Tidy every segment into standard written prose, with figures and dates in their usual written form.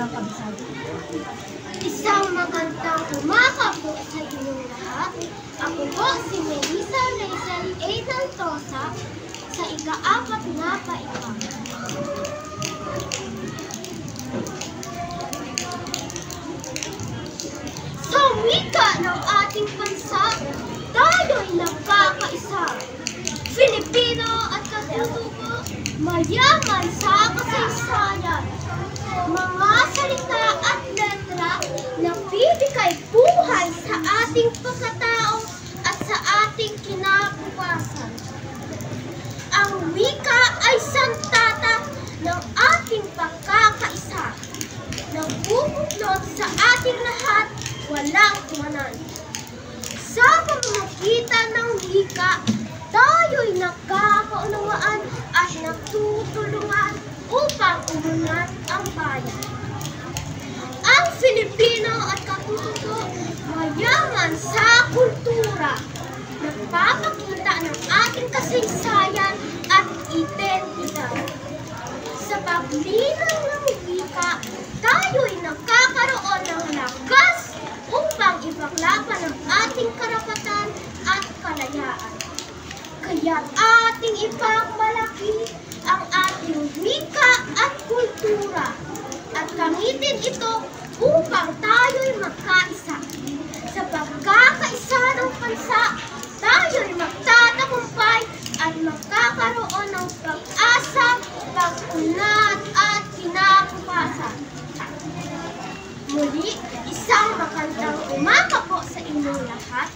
ng kabisado. Isang magandang umaga po sa inyong lahat. Ako po si Melissa Rachel A. Dantosa sa ika-4 na paikot. Sa wika ng ating bansa, tayo'y nagkakaisa. Filipino at katutubo, mayaman sa kasaysayan. Mga salita at letra na bibigay buhay sa ating pagkatao at sa ating kinabukasan. Ang wika ay sandata ng ating pagkakaisa. Nagbubuklod sa ating lahat, walang kumanan. Sa pamamagitan ng wika, tayo'y nagkakaunawaan at nagtutulungan upang umunlad ang bayan. Ang Filipino at katutubo, mayaman sa kultura, nagpapakita ng ating kasaysayan at identidad. Sa paglinaw ng wika, tayo'y nagkakaroon ng lakas upang ipaglaban ang ating karapatan at kalayaan. Kaya't ating ipagmalaki ang ating wika at kultura at gamitin ito upang tayo'y magkaisa. Sa pagkakaisa ng bansa, tayo'y magtatagumpay at magkakaroon ng pag-asa, pag-unlad at kinabukasan. Muli, isang magandang umaga po sa inyong lahat.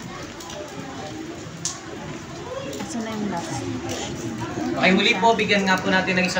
Asa na yung last? Okay, muli po, bigyan nga po natin ng isang